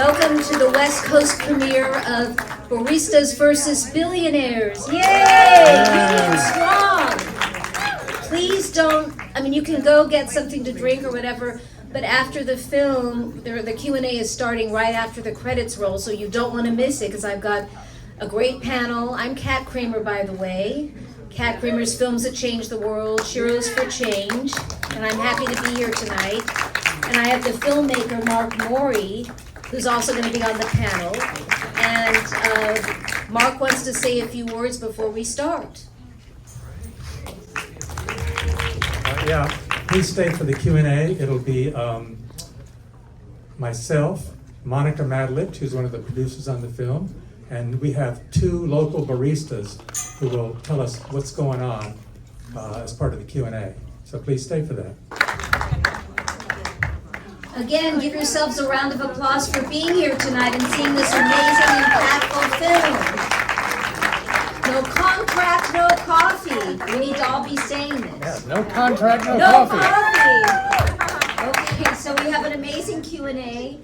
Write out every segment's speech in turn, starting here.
Welcome to the West Coast premiere of Baristas versus Billionaires. Yay! Union strong! Please don't, you can go get something to drink or whatever, but after the film, the Q&A is starting right after the credits roll, so you don't want to miss it, because I've got a great panel. I'm Kat Kramer, by the way. Kat Kramer's Films That Change the World, Heroes for Change, and I'm happy to be here tonight. And I have the filmmaker, Mark Morey, who's also going to be on the panel. And Mark wants to say a few words before we start. Yeah, please stay for the Q&A. It'll be myself, Monica Madlich, who's one of the producers on the film, and we have two local baristas who will tell us what's going on as part of the Q&A. So please stay for that. Again, give yourselves a round of applause for being here tonight and seeing this amazing, impactful film. No contract, no coffee. We need to all be saying this. Yeah, no contract, no coffee. Okay, so we have an amazing Q&A.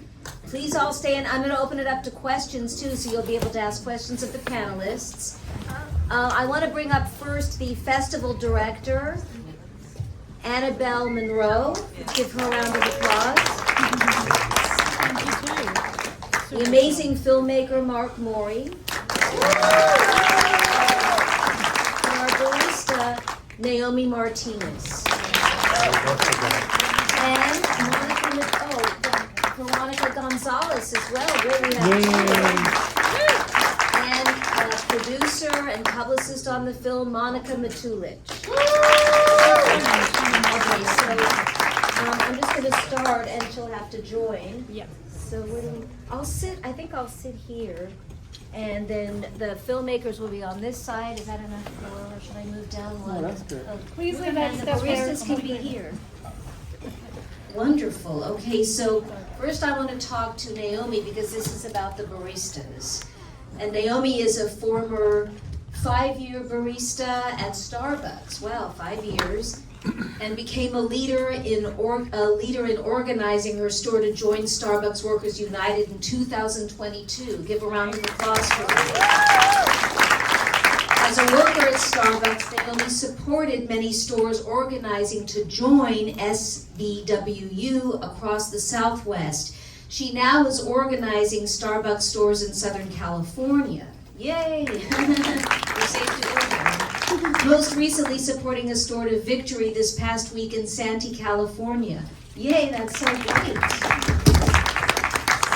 Please all stay, and I'm going to open it up to questions too, so you'll be able to ask questions of the panelists. I want to bring up first the festival director, Annabelle Monroe. Give her a round of applause. The amazing filmmaker, Mark Morey. And our barista, Naomi Martinez. And Veronica Gonzalez as well. Really and producer and publicist on the film, Monica Matulich. Okay, so I'm just going to start, and she'll have to join. Yeah. So I think I'll sit here, and then the filmmakers will be on this side. Is that enough, or should I move down one? Oh, that's good. Please leave And that the stuff there. baristas can be here. Wonderful. Okay, so first I want to talk to Naomi, because this is about the baristas. And Naomi is a former 5-year barista at Starbucks. Wow, 5 years. And became a leader in organizing her store to join Starbucks Workers United in 2022. Give a round of applause for her. As a worker at Starbucks, Naomi supported many stores organizing to join SBWU across the Southwest. She now is organizing Starbucks stores in Southern California. Yay! We're safe to go there. Most recently supporting a store to victory this past week in Santee, California. Yay, that's so great.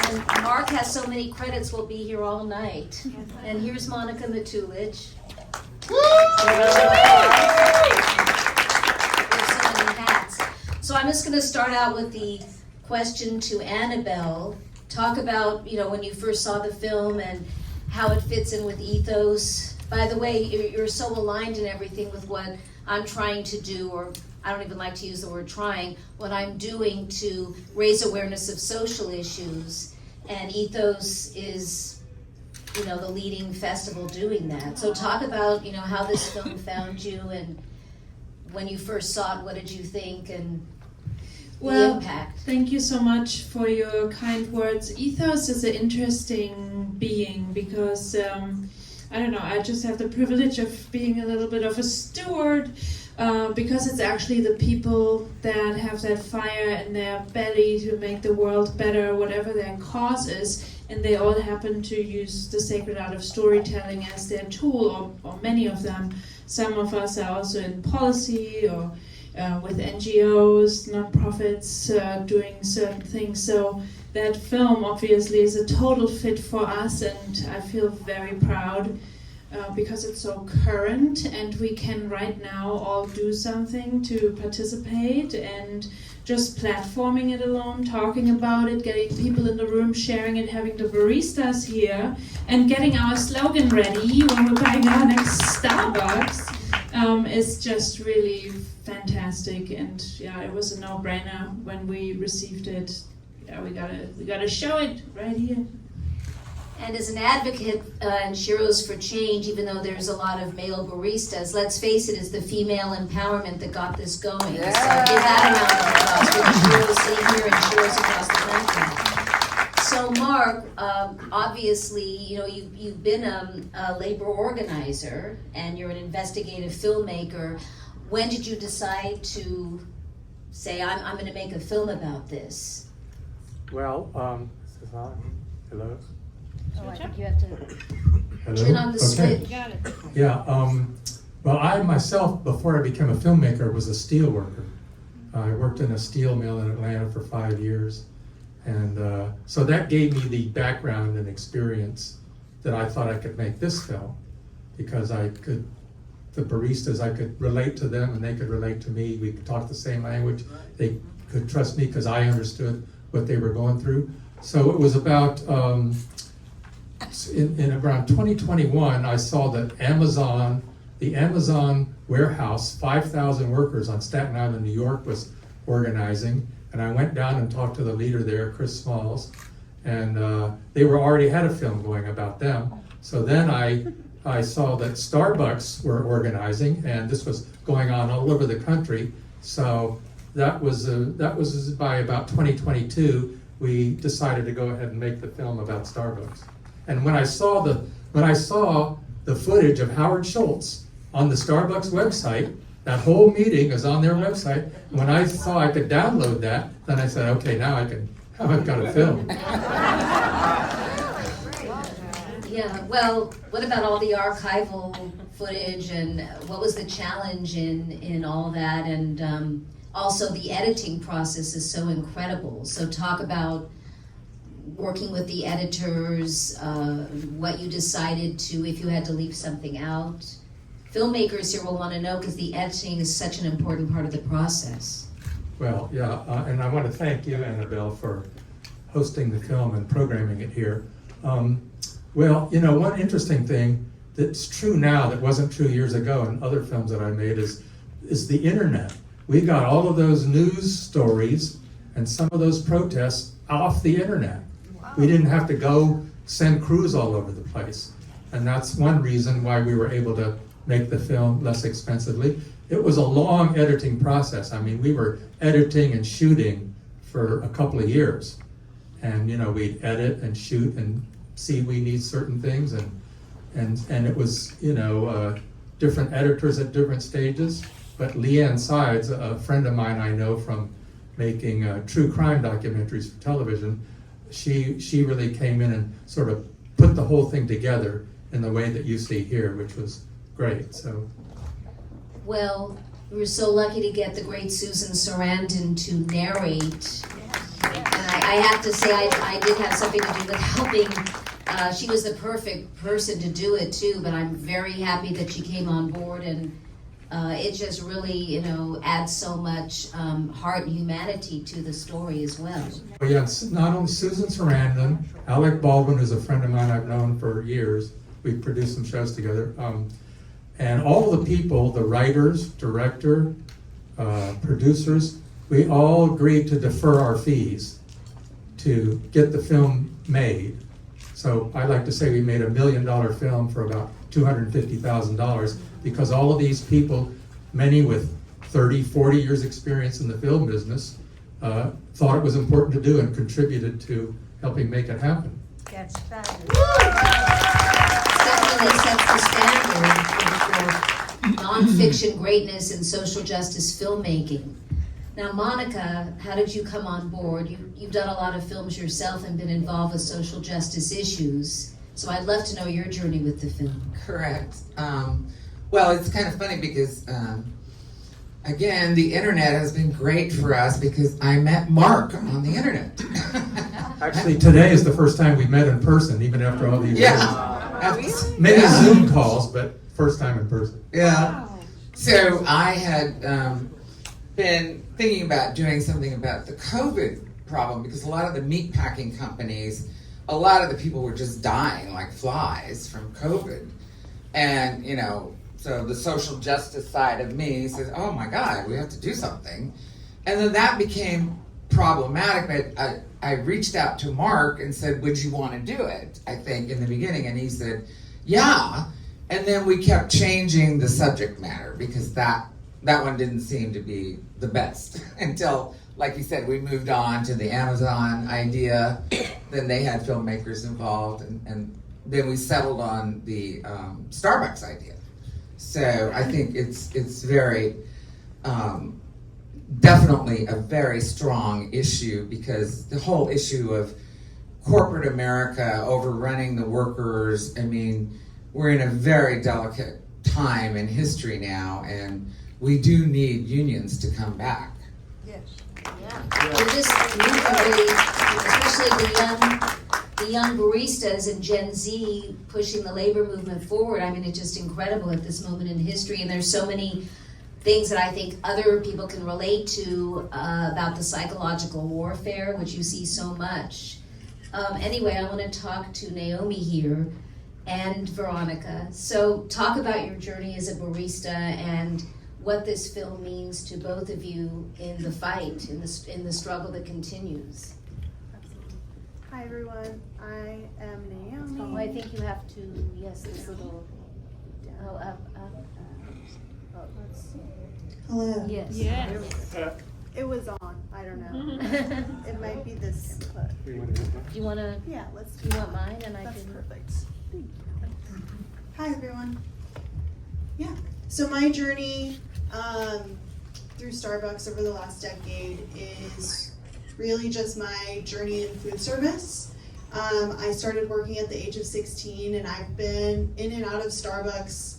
And Mark has so many credits, we'll be here all night. And here's Monica Matulich. So I'm just going to start out with the question to Annabelle. Talk about, when you first saw the film and how it fits in with ethos. By the way, you're so aligned in everything with what I'm trying to do, or I don't even like to use the word trying, what I'm doing to raise awareness of social issues. And Ethos is, the leading festival doing that. So talk about, how this film found you, and when you first saw it, what did you think, and the impact? Thank you so much for your kind words. Ethos is an interesting being because, I just have the privilege of being a little bit of a steward because it's actually the people that have that fire in their belly to make the world better, whatever their cause is, and they all happen to use the sacred art of storytelling as their tool, or many of them. Some of us are also in policy or with NGOs, nonprofits, doing certain things. So that film obviously is a total fit for us, and I feel very proud because it's so current, and we can right now all do something to participate, and just platforming it alone, talking about it, getting people in the room, sharing it, having the baristas here, and getting our slogan ready when we're buying our next Starbucks is just really fantastic. And yeah, it was a no-brainer when we received it. Yeah, we gotta show it right here. And as an advocate in Heroes for Change, even though there's a lot of male baristas, let's face it, it's the female empowerment that got this going. Yeah. So give that a round of applause for the Heroes in here and Heroes across the country. So Mark, obviously, you know, you've been a labor organizer and you're an investigative filmmaker. When did you decide to say, I'm going to make a film about this? Well, this is on. Hello? Oh, I think you have to Hello? turn on the Okay. switch. Got it. Yeah, well, I myself, before I became a filmmaker, was a steel worker. I worked in a steel mill in Atlanta for 5 years. And so that gave me the background and experience that I thought I could make this film, because the baristas, I could relate to them and they could relate to me. We could talk the same language. They could trust me because I understood what they were going through. So it was about, in around 2021, I saw that the Amazon warehouse, 5,000 workers on Staten Island, New York, was organizing. And I went down and talked to the leader there, Chris Smalls, and they already had a film going about them. So then I saw that Starbucks were organizing, and this was going on all over the country. So that was by about 2022, we decided to go ahead and make the film about Starbucks. And when I saw the footage of Howard Schultz on the Starbucks website, that whole meeting is on their website. When I saw I could download that, then I said, okay, now I've got a film. Yeah, well, what about all the archival footage, and what was the challenge in all that? And also the editing process is so incredible. So talk about working with the editors, what you decided to, if you had to leave something out. Filmmakers here will want to know, because the editing is such an important part of the process. Well, yeah, and I want to thank you, Annabelle, for hosting the film and programming it here. Well, you know, one interesting thing that's true now that wasn't true years ago in other films that I made is the internet. We got all of those news stories and some of those protests off the internet. Wow. We didn't have to go send crews all over the place. And that's one reason why we were able to make the film less expensively. It was a long editing process. I mean, we were editing and shooting for a couple of years. And, you know, we'd edit and shoot and see we need certain things. And it was, you know, different editors at different stages. But Leanne Sides, a friend of mine I know from making true crime documentaries for television, she really came in and sort of put the whole thing together in the way that you see here, which was great. So, well, we were so lucky to get the great Susan Sarandon to narrate. And I have to say, I did have something to do with helping. She was the perfect person to do it too, but I'm very happy that she came on board, and it just really, you know, adds so much heart and humanity to the story as well. but yeah, not only Susan Sarandon, Alec Baldwin, who's a friend of mine I've known for years. We've produced some shows together. And all the people, the writers, director, producers, we all agreed to defer our fees to get the film made. So I like to say we made $1 million film for about $250,000, because all of these people, many with 30, 40 years experience in the film business, thought it was important to do and contributed to helping make it happen. That's fabulous. Definitely sets the standard for nonfiction greatness and social justice filmmaking. Now, Monica, how did you come on board? You've done a lot of films yourself and been involved with social justice issues. So I'd love to know your journey with the film. Correct. Well, it's kind of funny because, again, the internet has been great for us because I met Mark on the internet. Actually, today is the first time we met in person, even after all these years. Really? Many Yeah. Zoom calls, but first time in person. Yeah. So I had been thinking about doing something about the COVID problem, because a lot of the meat packing companies, a lot of the people were just dying like flies from COVID. And, you know, so the social justice side of me says, oh my God, we have to do something. And then that became problematic, but I reached out to Mark and said, would you want to do it? I think in the beginning, and he said, yeah. And then we kept changing the subject matter because that one didn't seem to be the best until like you said, we moved on to the Amazon idea. Then they had filmmakers involved, and then we settled on the Starbucks idea. So I think it's very definitely a very strong issue, because the whole issue of corporate America overrunning the workers, I mean, we're in a very delicate time in history now, and we do need unions to come back. Yeah. Well, this movement really, especially the young baristas and Gen Z pushing the labor movement forward, I mean, it's just incredible at this moment in history, and there's so many things that I think other people can relate to about the psychological warfare, which you see so much. Anyway, I want to talk to Naomi here and Veronica. So talk about your journey as a barista and what this film means to both of you in the fight, in the struggle that continues. Absolutely. Hi everyone, I am Naomi. Oh, I think you have to, yes, this little, oh, up. Let's see. Hello. Yes. It was on, I don't know. It might be this, but Do you want to, yeah, let's do do you want that. mine and I That's can? perfect. Thank you. Hi everyone. Yeah, so my journey through Starbucks over the last decade is really just my journey in food service. I started working at the age of 16, and I've been in and out of Starbucks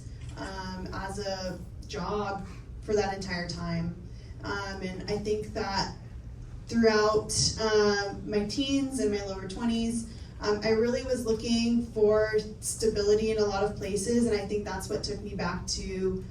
as a job for that entire time. And I think that throughout my teens and my lower 20s, I really was looking for stability in a lot of places, and I think that's what took me back to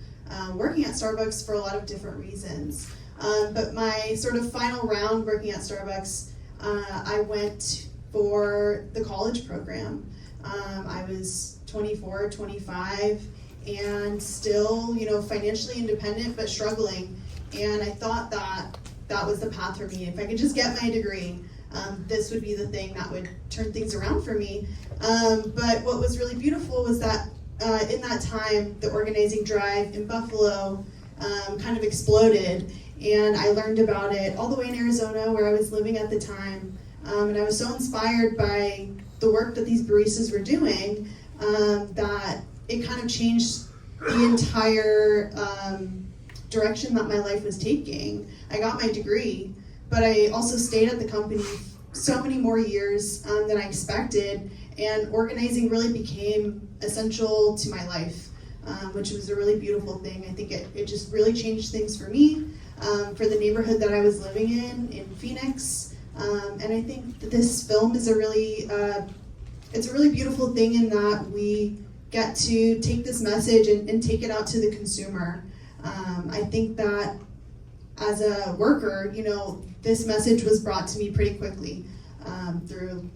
working at Starbucks for a lot of different reasons. But my sort of final round working at Starbucks, I went for the college program. I was 24, 25, and still, financially independent, but struggling. And I thought that that was the path for me. If I could just get my degree, this would be the thing that would turn things around for me. But what was really beautiful was that in that time, the organizing drive in Buffalo kind of exploded, and I learned about it all the way in Arizona, where I was living at the time. And I was so inspired by the work that these baristas were doing that it kind of changed the entire direction that my life was taking. I got my degree, but I also stayed at the company so many more years than I expected, and organizing really became essential to my life, which was a really beautiful thing. I think it just really changed things for me, for the neighborhood that I was living in Phoenix, and I think that this film is it's a really beautiful thing in that we get to take this message and take it out to the consumer. I think that as a worker, this message was brought to me pretty quickly through,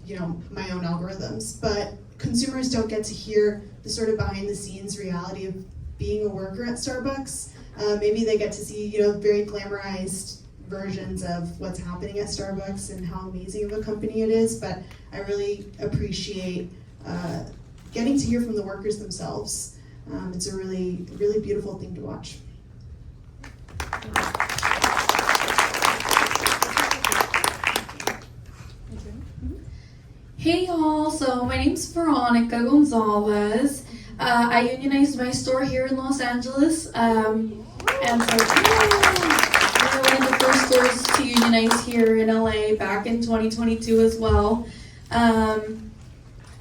my own algorithms. But consumers don't get to hear the sort of behind the scenes reality of being a worker at Starbucks. Maybe they get to see, very glamorized versions of what's happening at Starbucks and how amazing of a company it is. But I really appreciate getting to hear from the workers themselves. It's a really, really beautiful thing to watch. Hey y'all, so my name's Veronica Gonzalez. I unionized my store here in Los Angeles, and so we're one of the first stores to unionize here in LA back in 2022 as well.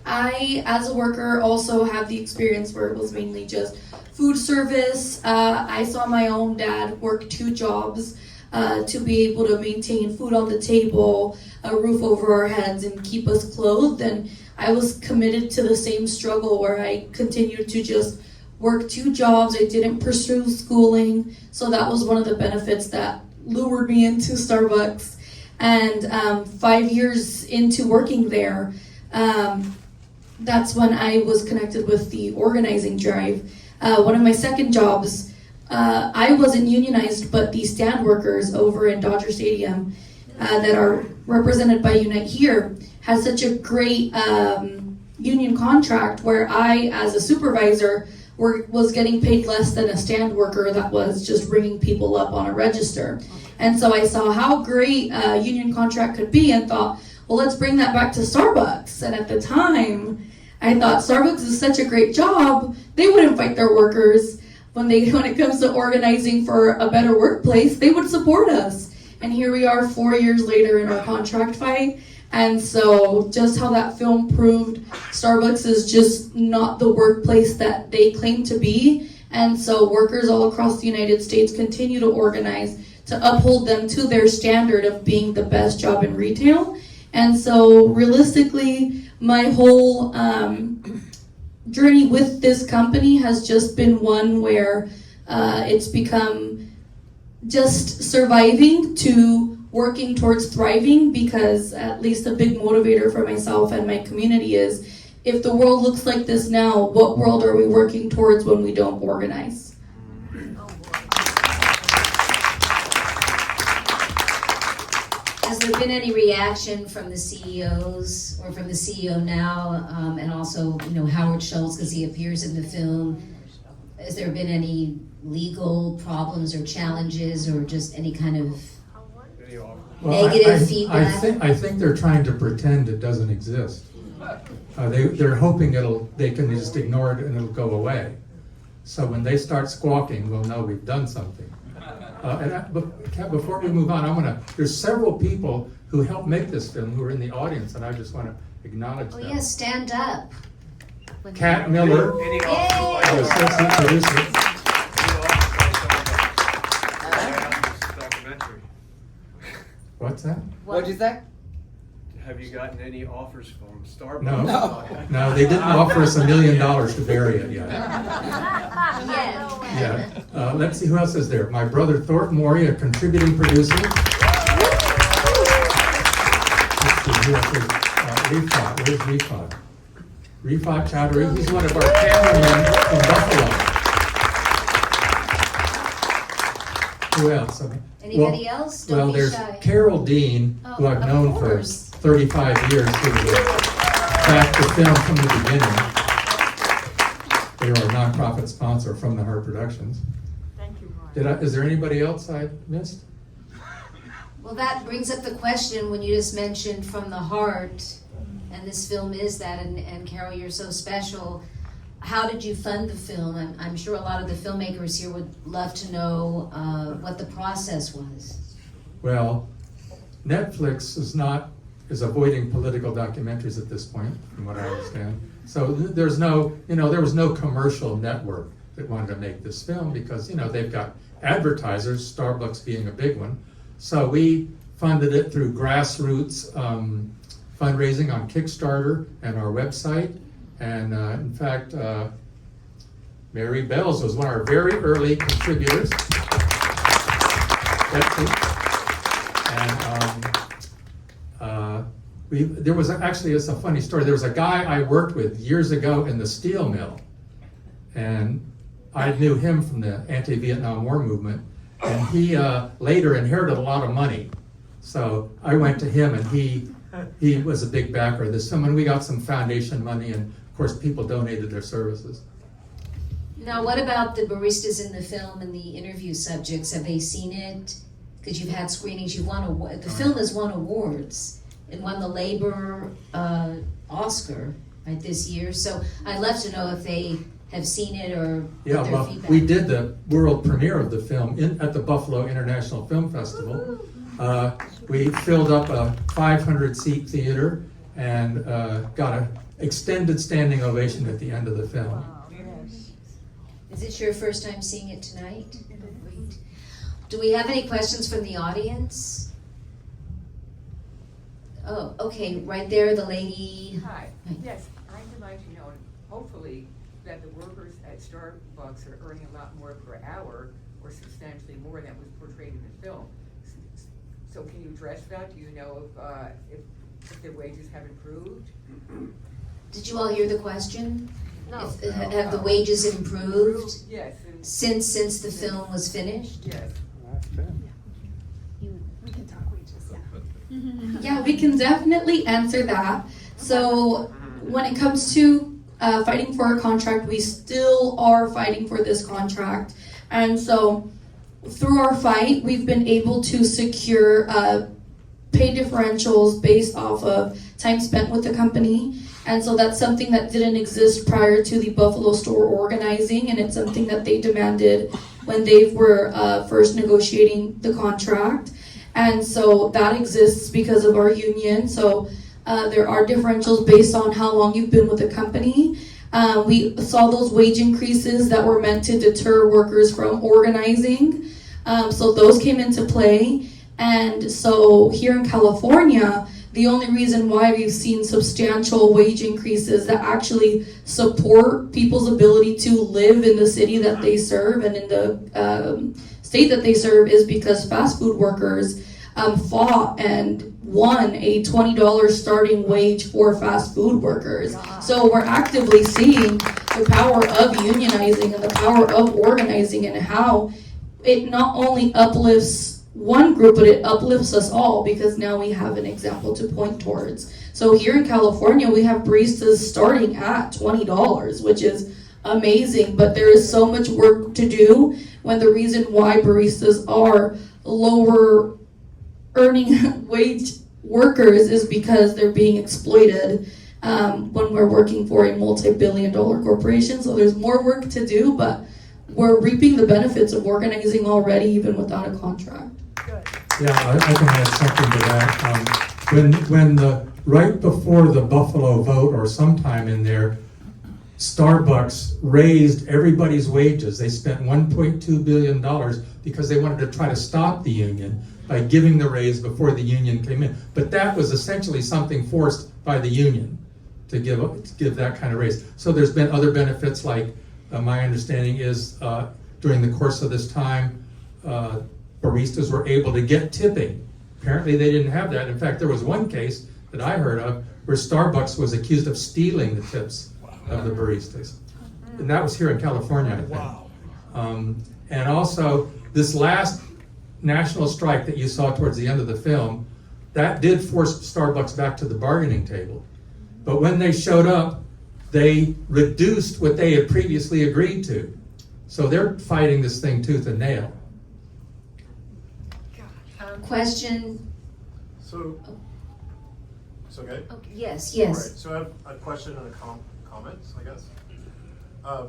I, as a worker, also have the experience where it was mainly just food service. I saw my own dad work 2 jobs to be able to maintain food on the table, a roof over our heads, and keep us clothed. And I was committed to the same struggle where I continued to just work 2 jobs. I didn't pursue schooling, so that was one of the benefits that lured me into Starbucks. And 5 years into working there, that's when I was connected with the organizing drive. One of my second jobs, I wasn't unionized, but the stand workers over in Dodger Stadium that are represented by Unite Here had such a great union contract where I, as a supervisor, was getting paid less than a stand worker that was just ringing people up on a register. And so I saw how great a union contract could be and thought, well, let's bring that back to Starbucks. And at the time, I thought Starbucks is such a great job, they wouldn't fight their workers. When it comes to organizing for a better workplace, they would support us. And here we are 4 years later in our contract fight. And so just how that film proved Starbucks is just not the workplace that they claim to be. And so workers all across the United States continue to organize to uphold them to their standard of being the best job in retail. And so realistically, my whole journey with this company has just been one where it's become just surviving to working towards thriving, because at least a big motivator for myself and my community is, if the world looks like this now, what world are we working towards when we don't organize? Has there been any reaction from the CEOs or from the CEO now, and also, Howard Schultz, because he appears in the film? Has there been any legal problems or challenges or just any kind of negative feedback? I think they're trying to pretend it doesn't exist. They're hoping they can just ignore it and it'll go away. So when they start squawking, we'll know we've done something. Before we move on, there's several people who helped make this film who are in the audience, and I just want to acknowledge them. Yes, stand up. Kat Miller, Yay! the associate producer. What's that? What'd you say? Have you gotten any offers from Starbucks? No, they didn't offer us $1 million to bury it yet. Yeah. Let's see who else is there. My brother Thornton Maury, a contributing producer. Let's see who else is. Rifat, where's Rifat? Rifat Chowdhury, he's one of our cameramen from Buffalo. Who else? Anybody else? Don't be there's shy. Carol Dean, who I've of known for course. 35 years, who backed the film from the beginning. They were a nonprofit sponsor from the Heart Productions. Thank you, Brian. Is there anybody else I missed? Well, that brings up the question when you just mentioned From the Heart, and this film is that, and Carol, you're so special. How did you fund the film? I'm sure a lot of the filmmakers here would love to know what the process was. Well, Netflix is avoiding political documentaries at this point, from what I understand. So there was no commercial network that wanted to make this film because, they've got advertisers, Starbucks being a big one. So we funded it through grassroots fundraising on Kickstarter and our website. And in fact, Mary Bells was one of our very early contributors. There was actually, it's a funny story. There was a guy I worked with years ago in the steel mill, and I knew him from the anti-Vietnam War movement, and he later inherited a lot of money. So I went to him, and he was a big backer of this film, and we got some foundation money, and of course people donated their services. Now, what about the baristas in the film and the interview subjects? Have they seen it? Because you've had screenings, the film has won awards. It won the Labor Oscar this year. So I'd love to know if they have seen it or their feedback. We did the world premiere of the film at the Buffalo International Film Festival. We filled up a 500-seat theater and got an extended standing ovation at the end of the film. Is it your first time seeing it tonight? Great. Do we have any questions from the audience? Oh, okay, right there, the lady. Hi. Yes, I'd like to know, hopefully, that the workers at Starbucks are earning a lot more per hour, or substantially more than was portrayed in the film. So can you address that? Do you know if their wages have improved? Did you all hear the question? No. Have the wages improved Yes. since the film was finished? Yes. We can talk wages, yeah. Yeah, we can definitely answer that. So when it comes to fighting for our contract. We still are fighting for this contract. And so through our fight, we've been able to secure pay differentials based off of time spent with the company. And so that's something that didn't exist prior to the Buffalo store organizing, and it's something that they demanded when they were first negotiating the contract. And so that exists because of our union. So there are differentials based on how long you've been with the company. We saw those wage increases that were meant to deter workers from organizing. So those came into play. And so here in California, the only reason why we've seen substantial wage increases that actually support people's ability to live in the city that they serve and in the state that they serve is because fast food workers fought and won a $20 starting wage for fast food workers. So we're actively seeing the power of unionizing and the power of organizing and how it not only uplifts one group, but it uplifts us all because now we have an example to point towards. So here in California, we have baristas starting at $20, which is amazing, but there is so much work to do when the reason why baristas are lower earning wage workers is because they're being exploited when we're working for a multi-billion-dollar corporation. So there's more work to do, but we're reaping the benefits of organizing already, even without a contract. Yeah, I can add something to that. When right before the Buffalo vote or sometime in there, Starbucks raised everybody's wages. They spent $1.2 billion because they wanted to try to stop the union by giving the raise before the union came in. But that was essentially something forced by the union to give that kind of raise. So there's been other benefits, like my understanding is during the course of this time, baristas were able to get tipping. Apparently they didn't have that. In fact, there was one case that I heard of where Starbucks was accused of stealing the tips of the baristas. And that was here in California, I think. Wow. And also, this last national strike that you saw towards the end of the film, that did force Starbucks back to the bargaining table. But when they showed up, they reduced what they had previously agreed to. So they're fighting this thing tooth and nail. Question? So, it's okay? Okay, yes. All right, so I have a question and a comment, I guess.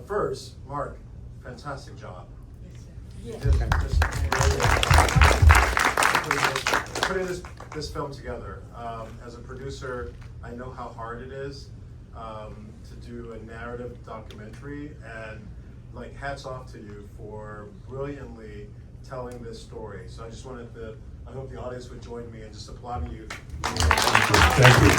First, Mark, fantastic job. You did just putting this film together. As a producer, I know how hard it is to do a narrative documentary, and like hats off to you for brilliantly telling this story. So I just wanted to, I hope the audience would join me in just applauding you. Thank you.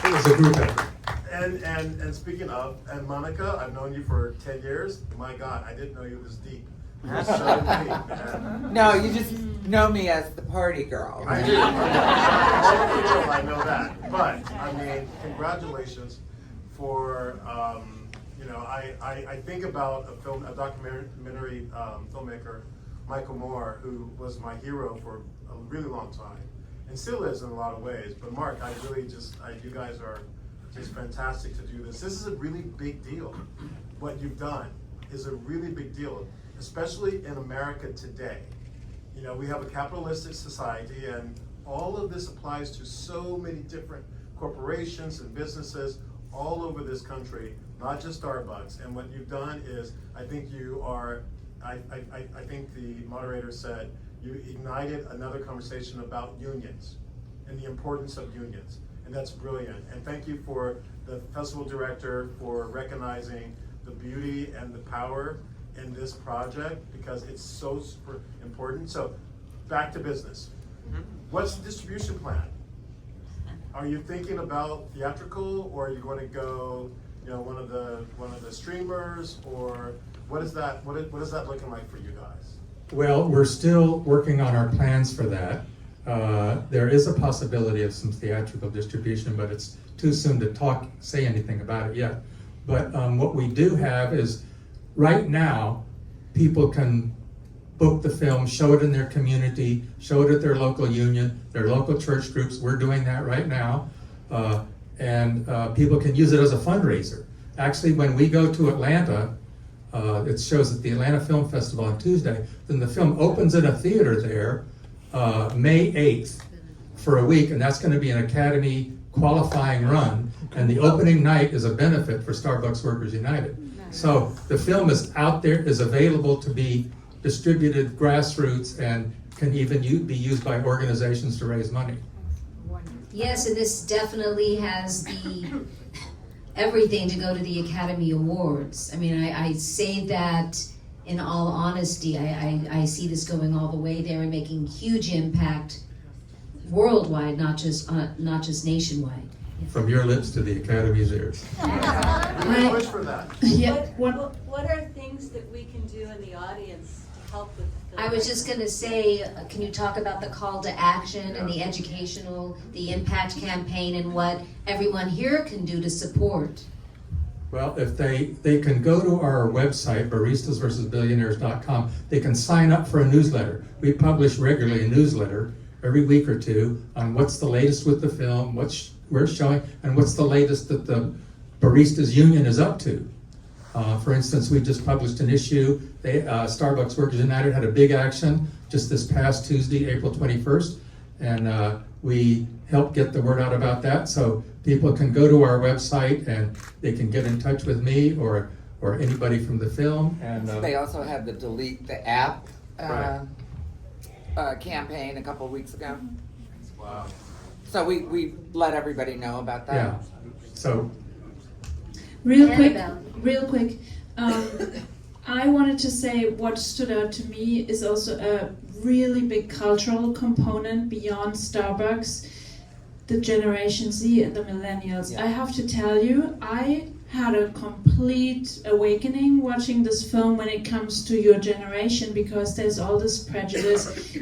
It was a group effort. And speaking of, and Monica, I've known you for 10 years. My God, I didn't know you this deep. You're so deep, man. No, you just know me as the party girl. I do. All over the world, I know that. But, I mean, congratulations for, you know, I think about a documentary filmmaker, Michael Moore, who was my hero for a really long time, and still is in a lot of ways. But Mark, you guys are just fantastic to do this. This is a really big deal. What you've done is a really big deal, especially in America today. You know, we have a capitalistic society, and all of this applies to so many different corporations and businesses all over this country, not just Starbucks. And what you've done is, I think you are, I think the moderator said, you ignited another conversation about unions and the importance of unions. And that's brilliant. And thank you for the festival director for recognizing the beauty and the power in this project, because it's so super important. So back to business. What's the distribution plan? Are you thinking about theatrical, or are you going to go, you know, one of the streamers, or what is that looking like for you guys? Well, we're still working on our plans for that. There is a possibility of some theatrical distribution, but it's too soon to say anything about it yet. But what we do have is, right now, people can book the film, show it in their community, show it at their local union, their local church groups. We're doing that right now. and people can use it as a fundraiser. Actually, when we go to Atlanta, it shows at the Atlanta Film Festival on Tuesday, then the film opens in a theater there May 8th for a week, and that's going to be an Academy qualifying run, and the opening night is a benefit for Starbucks Workers United. So the film is out there, is available to be distributed grassroots, and can even be used by organizations to raise money. Yes, and this definitely has the everything to go to the Academy Awards. I mean, I say that in all honesty. I see this going all the way there and making huge impact worldwide, not just nationwide. From your lips to the Academy's ears. Push for that. Yeah. What are things that we can do in the audience to help with the film? I was just gonna say, can you talk about the call to action and the educational, the impact campaign, and what everyone here can do to support? Well, if they can go to our website, baristasversusbillionaires.com, they can sign up for a newsletter. We publish regularly a newsletter every week or two on what's the latest with the film, what we're showing, and what's the latest that the Baristas Union is up to. For instance, we just published an issue. Starbucks Workers United had a big action just this past Tuesday, April 21st, and we helped get the word out about that. So people can go to our website and they can get in touch with me or anybody from the film. And They also had the Delete the App Right. campaign a couple of weeks ago. Wow. So we let everybody know about that. yeah, so Real Annabelle. quick. I wanted to say what stood out to me is also a really big cultural component beyond Starbucks, the Generation Z and the millennials. Yeah. I have to tell you, I had a complete awakening watching this film when it comes to your generation, because there's all this prejudice,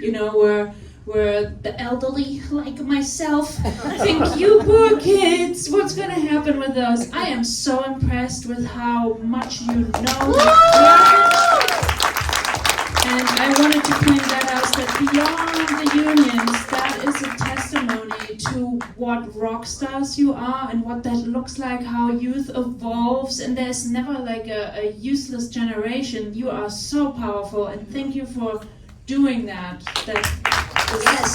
where the elderly, like myself, think you poor kids, what's going to happen with those? I am so impressed with how much you know. And I wanted to point that out, that beyond the unions, that is a testimony to what rock stars you are and what that looks like, how youth evolves, and there's never like a useless generation. You are so powerful, and thank you for doing that. Yes.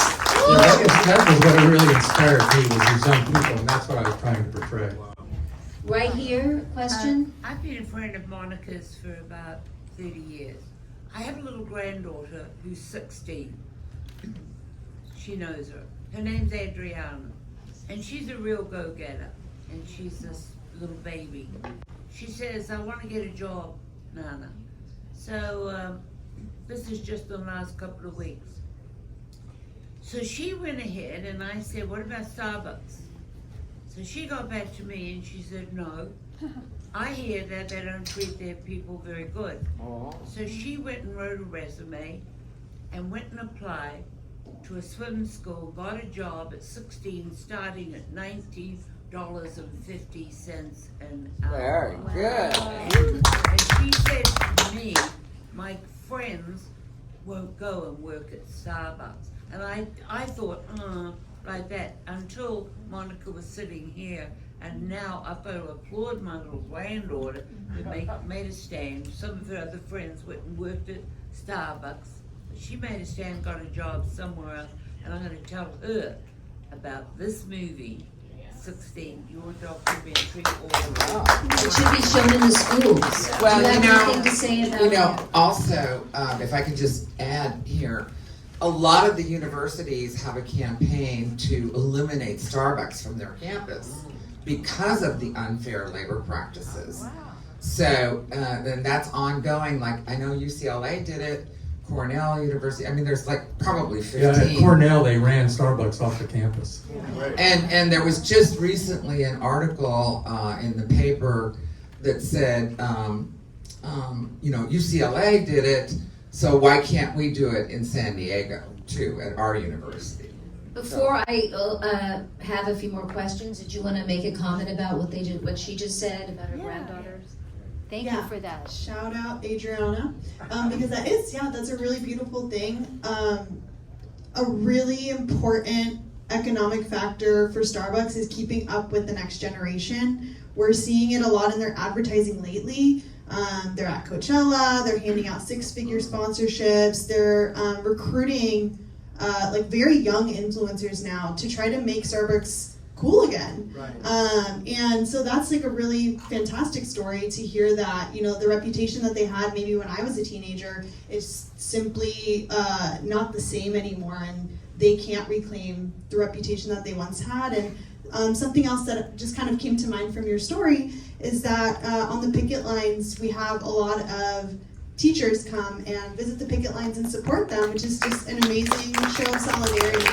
that was what really inspired me, was these young people, and that's what I was trying to portray. Right here, question? I've been a friend of Monica's for about 30 years. I have a little granddaughter who's 16. She knows her. Her name's Adriana. And she's a real go-getter. And she's this little baby. She says, I want to get a job, Nana. So this is just the last couple of weeks. So she went ahead and I said, what about Starbucks? So she got back to me and she said, no. I hear that they don't treat their people very good. So she went and wrote a resume and went and applied to a swim school, got a job at 16, starting at $19.50 an hour. Very good. And she said to me, my friends won't go and work at Starbucks. And I thought, like that, until Monica was sitting here. And now I've got to applaud my little granddaughter who made a stand. Some of her other friends went and worked at Starbucks. But she made a stand, got a job somewhere else. And I'm going to tell her about this movie, 16, Your Documentary All Around. It should be shown in the schools. Well, Do you have anything to say about that? Also, if I can just add here, a lot of the universities have a campaign to eliminate Starbucks from their campus because of the unfair labor practices. So then that's ongoing. Like, I know UCLA did it, Cornell University. I mean, there's like probably 15. Yeah, at Cornell, they ran Starbucks off the campus. And there was just recently an article in the paper that said, UCLA did it, so why can't we do it in San Diego too, at our university? Before I have a few more questions, did you want to make a comment about what she just said about her granddaughters? Thank you for that. Shout out Adriana, because that's a really beautiful thing. A really important economic factor for Starbucks is keeping up with the next generation. We're seeing it a lot in their advertising lately. They're at Coachella, they're handing out 6-figure sponsorships, they're recruiting like very young influencers now to try to make Starbucks cool again. Right. And so that's like a really fantastic story to hear that, you know, the reputation that they had maybe when I was a teenager is simply not the same anymore, and they can't reclaim the reputation that they once had. And something else that just kind of came to mind from your story is that on the picket lines, we have a lot of teachers come and visit the picket lines and support them, which is just an amazing show of solidarity.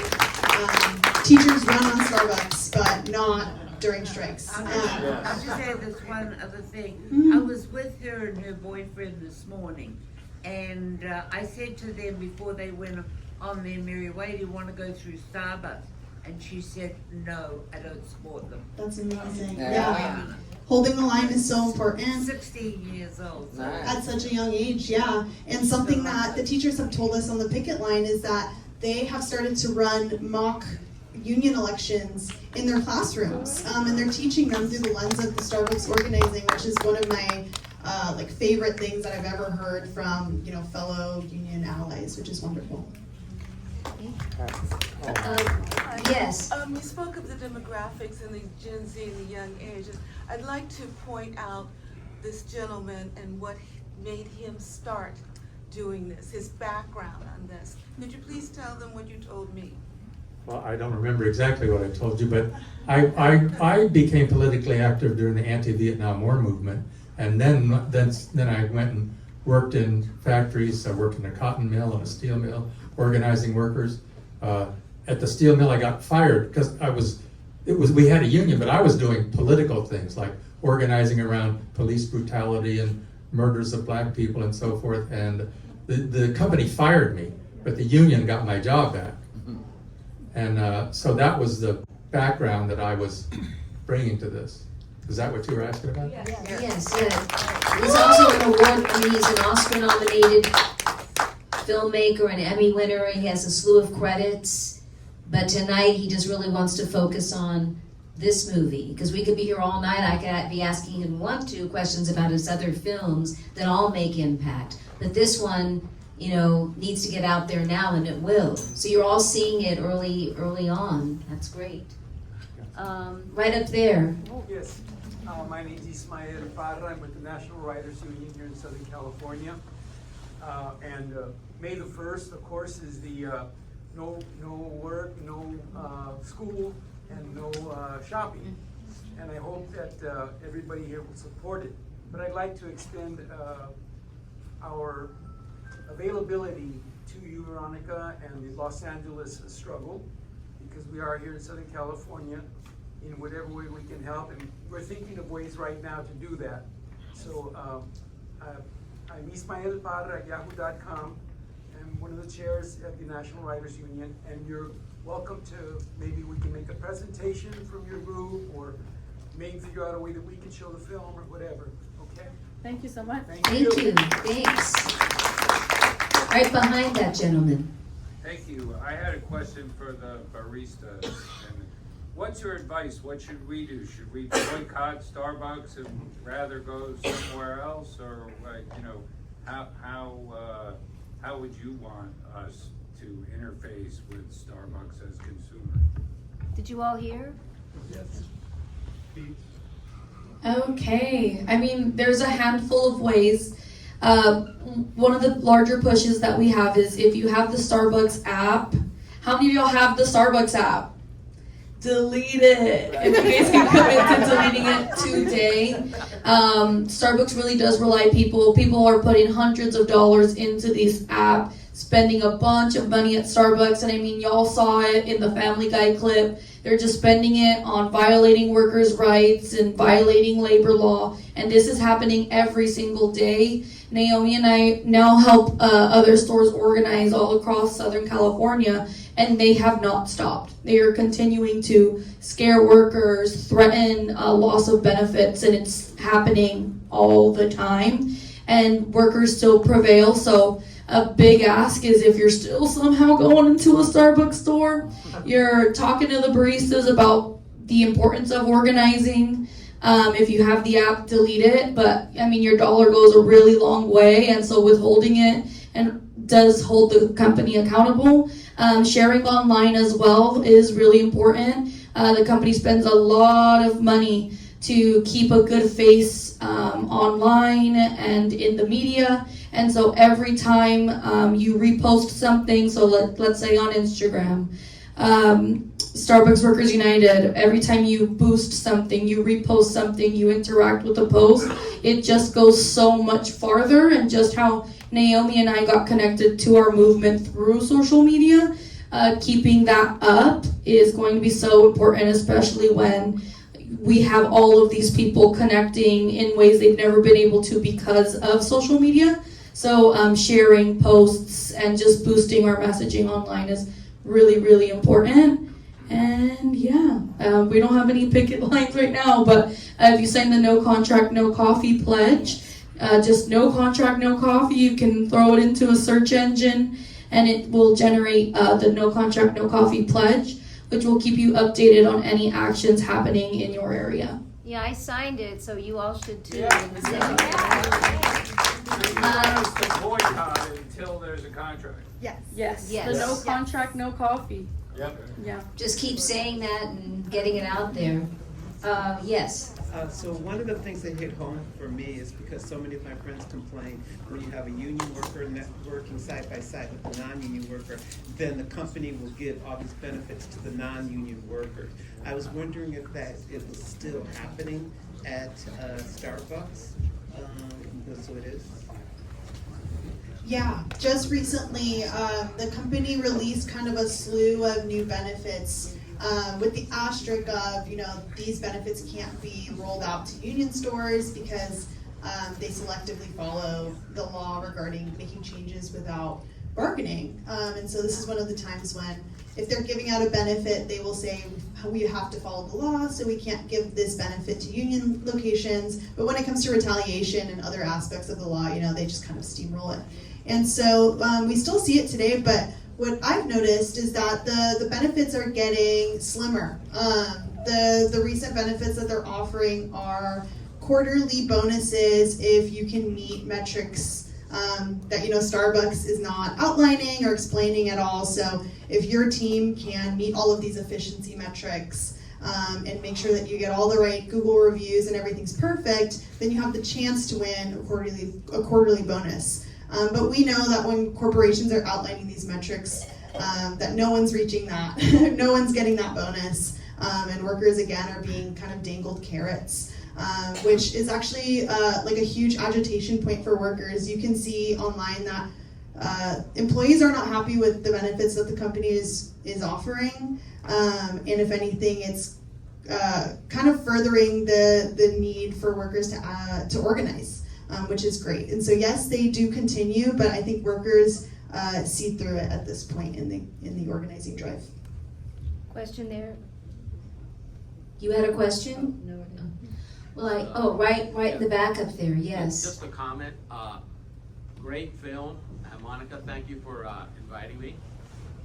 Teachers run on Starbucks, but not during strikes. I'll just add this one other thing. Mhm. I was with her and her boyfriend this morning, and I said to them before they went on their merry way, do you want to go through Starbucks? And she said, no, I don't support them. That's amazing. Yeah. Yeah. Holding the line is so important. 16 years old. So. Nice. At such a young age, yeah. And something that the teachers have told us on the picket line is that they have started to run mock union elections in their classrooms, and they're teaching them through the lens of the Starbucks organizing, which is one of my like favorite things that I've ever heard from, you know, fellow union allies, which is wonderful. Yes. You spoke of the demographics and the Gen Z and the young age. I'd like to point out this gentleman and what made him start doing this, his background on this. Could you please tell them what you told me? Well, I don't remember exactly what I told you, but I became politically active during the anti-Vietnam War movement, and then I went and worked in factories. I worked in a cotton mill and a steel mill, organizing workers. At the steel mill, I got fired because we had a union, but I was doing political things like organizing around police brutality and murders of black people and so forth. And the company fired me, but the union got my job back. And so that was the background that I was bringing to this. Is that what you were asking about? Yes, yeah. He's also an award, I mean, he's an Oscar-nominated filmmaker, an Emmy winner. He has a slew of credits. But tonight, he just really wants to focus on this movie, because we could be here all night. I could be asking him 2 questions about his other films that all make impact. But this one, you know, needs to get out there now, and it will. So you're all seeing it early on. That's great. Right up there. Yes, my name is Ismael Parra. I'm with the National Writers Union here in Southern California. And May the 1st, of course, is the no work, no school, and no shopping. And I hope that everybody here will support it. But I'd like to extend our availability to you, Veronica, and the Los Angeles struggle, because we are here in Southern California in whatever way we can help, and we're thinking of ways right now to do that. So I'm Ismael Parra at yahoo.com. I'm one of the chairs at the National Writers Union, and you're welcome to, maybe we can make a presentation from your group, or maybe figure out a way that we can show the film or whatever, okay? Thank you so much. Thank you. Thanks. Right behind that gentleman. Thank you. I had a question for the baristas. And what's your advice? What should we do? Should we boycott Starbucks and rather go somewhere else, or you know, how would you want us to interface with Starbucks as consumers? Did you all hear? Yes. Okay, I mean, there's a handful of ways. One of the larger pushes that we have is if you have the Starbucks app. How many of y'all have the Starbucks app? Delete it. If you guys can commit to deleting it today. Starbucks really does rely people. People are putting hundreds of dollars into this app, spending a bunch of money at Starbucks. And I mean, y'all saw it in the Family Guy clip. They're just spending it on violating workers' rights and violating labor law. And this is happening every single day. Naomi and I now help other stores organize all across Southern California, and they have not stopped. They are continuing to scare workers, threaten loss of benefits, and it's happening all the time. And workers still prevail. So a big ask is if you're still somehow going into a Starbucks store, you're talking to the baristas about the importance of organizing. If you have the app, delete it. But I mean, your dollar goes a really long way, and so withholding it and does hold the company accountable. Sharing online as well is really important. The company spends a lot of money to keep a good face online and in the media. And so every time you repost something, so let's say on Instagram, Starbucks Workers United, every time you boost something, you repost something, you interact with the post, it just goes so much farther. And just how Naomi and I got connected to our movement through social media, keeping that up is going to be so important, especially when we have all of these people connecting in ways they've never been able to because of social media. So sharing posts and just boosting our messaging online is really, really important. And yeah, we don't have any picket lines right now, but if you sign the No Contract, No Coffee pledge, just no contract, no coffee, you can throw it into a search engine and it will generate the No Contract, No Coffee pledge, which will keep you updated on any actions happening in your area. Yeah, I signed it, so you all should too. So you want us to boycott it until there's a contract? Yes. Yes. The no contract, no coffee. Yep. Yeah. Just keep saying that and getting it out there. Yes. So one of the things that hit home for me is because so many of my friends complain when you have a union worker working side by side with a non-union worker, then the company will give all these benefits to the non-union workers. I was wondering if it was still happening at Starbucks. So it is. Yeah, just recently, the company released kind of a slew of new benefits with the asterisk of, these benefits can't be rolled out to union stores because they selectively follow the law regarding making changes without bargaining. And so this is one of the times when, if they're giving out a benefit, they will say, we have to follow the law, so we can't give this benefit to union locations. But when it comes to retaliation and other aspects of the law, they just kind of steamroll it. And so we still see it today, but what I've noticed is that the benefits are getting slimmer. The recent benefits that they're offering are quarterly bonuses if you can meet metrics that Starbucks is not outlining or explaining at all. So if your team can meet all of these efficiency metrics and make sure that you get all the right Google reviews and everything's perfect, then you have the chance to win a quarterly bonus. But we know that when corporations are outlining these metrics, that no one's reaching that, no one's getting that bonus, and workers again are being kind of dangled carrots, which is actually like a huge agitation point for workers. You can see online that employees are not happy with the benefits that the company is offering, and if anything, it's kind of furthering the need for workers to organize. Which is great. And so yes, they do continue, but I think workers see through it at this point in the organizing drive. Question there? You had a question? No. Well, right in the back up there, yes. Just a comment. Great film. Monica, thank you for inviting me.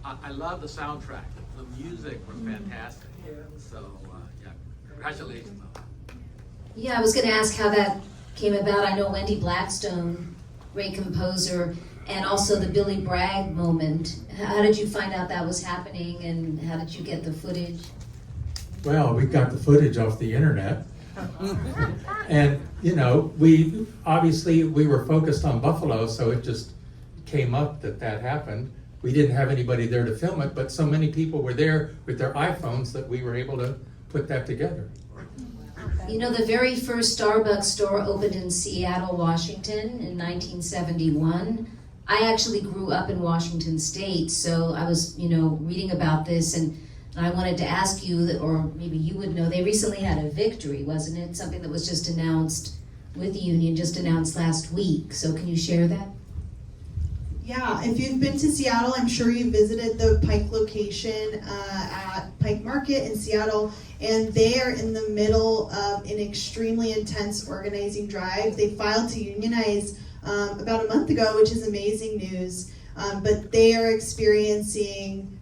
I love the soundtrack. The music was fantastic. So, congratulations. Yeah, I was going to ask how that came about. I know Wendy Blackstone, great composer, and also the Billy Bragg moment. How did you find out that was happening, and how did you get the footage? Well, we got the footage off the internet. And, we were focused on Buffalo, so it just came up that happened. We didn't have anybody there to film it, but so many people were there with their iPhones that we were able to put that together. The very first Starbucks store opened in Seattle, Washington in 1971. I actually grew up in Washington State, so I was, reading about this, and I wanted to ask you, or maybe you would know, they recently had a victory, wasn't it? Something that was just announced with the union, just announced last week. So can you share that? Yeah, if you've been to Seattle, I'm sure you visited the Pike location at Pike Market in Seattle, and they are in the middle of an extremely intense organizing drive. They filed to unionize about a month ago, which is amazing news. But they are experiencing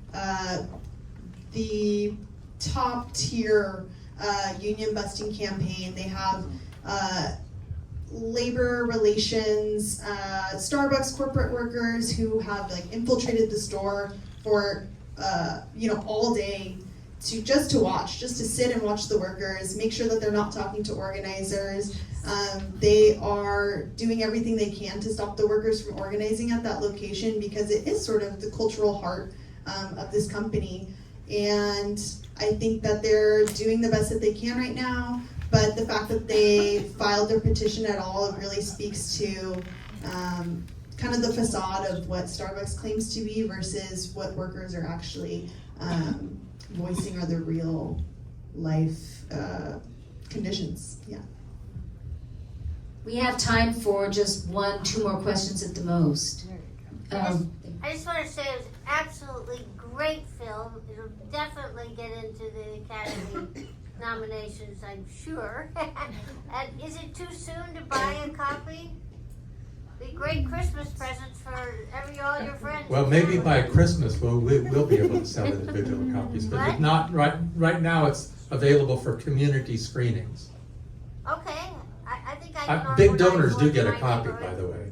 the top tier union busting campaign. They have labor relations, Starbucks corporate workers who have like infiltrated the store for all day just to watch, just to sit and watch the workers, make sure that they're not talking to organizers. They are doing everything they can to stop the workers from organizing at that location because it is sort of the cultural heart of this company. And I think that they're doing the best that they can right now, but the fact that they filed their petition at all really speaks to kind of the facade of what Starbucks claims to be versus what workers are actually voicing are the real life conditions. Yeah. We have time for just 1-2 more questions at the most. I just want to say it was absolutely great film. It'll definitely get into the Academy nominations, I'm sure. And is it too soon to buy a copy? Be great Christmas presents for all your friends. Well, maybe by Christmas we'll be able to sell individual copies, but if not right now it's available for community screenings. Okay, I think I can Big organize donors one do get for a my copy, neighborhood. by the way.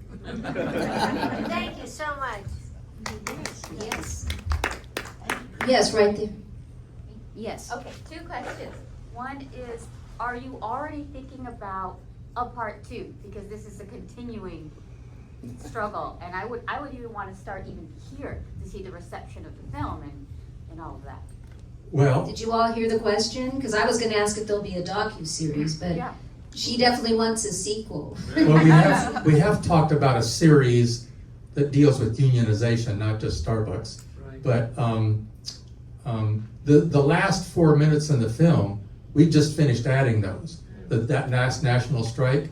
Thank you so much. Yes. Yes, right there. Yes. Okay, 2 questions. One is, are you already thinking about a part 2? Because this is a continuing struggle, and I would even want to start even here to see the reception of the film and all of that. Well, Did you all hear the question? Because I was going to ask if there'll be a docu-series, but Yeah. she definitely wants a sequel. well, we have talked about a series that deals with unionization, not just Starbucks. Right. But the last 4 minutes in the film, we just finished adding those. That last national strike,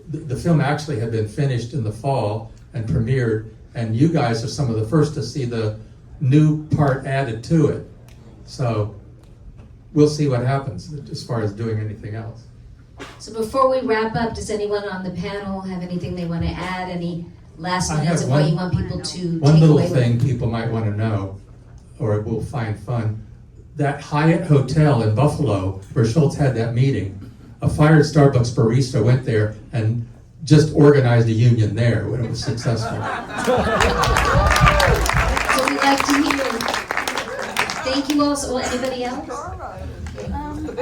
the film actually had been finished in the fall and premiered, and you guys are some of the first to see the new part added to it. So we'll see what happens as far as doing anything else. So before we wrap up, does anyone on the panel have anything they want to add? Any last I minutes have of what one- you want people to One take little away? thing people might want to know, or will find fun, that Hyatt Hotel in Buffalo, where Schultz had that meeting, a fired Starbucks barista went there and just organized a union there when it was successful. So we'd like to hear. Thank you all. So, anybody else?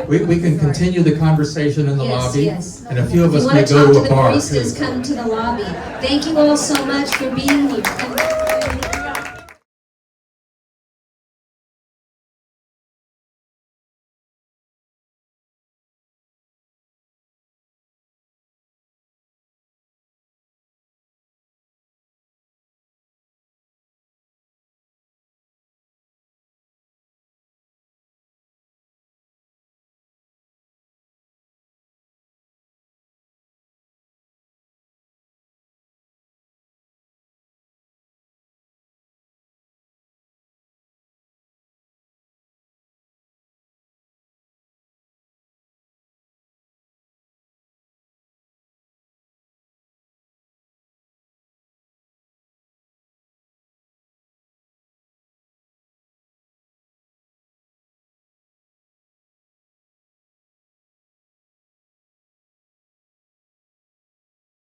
We can continue the conversation in the Yes, lobby, yes. and a few of If us you may want to go talk to to a the bar baristas, too. come to the lobby. Thank you all so much for being here.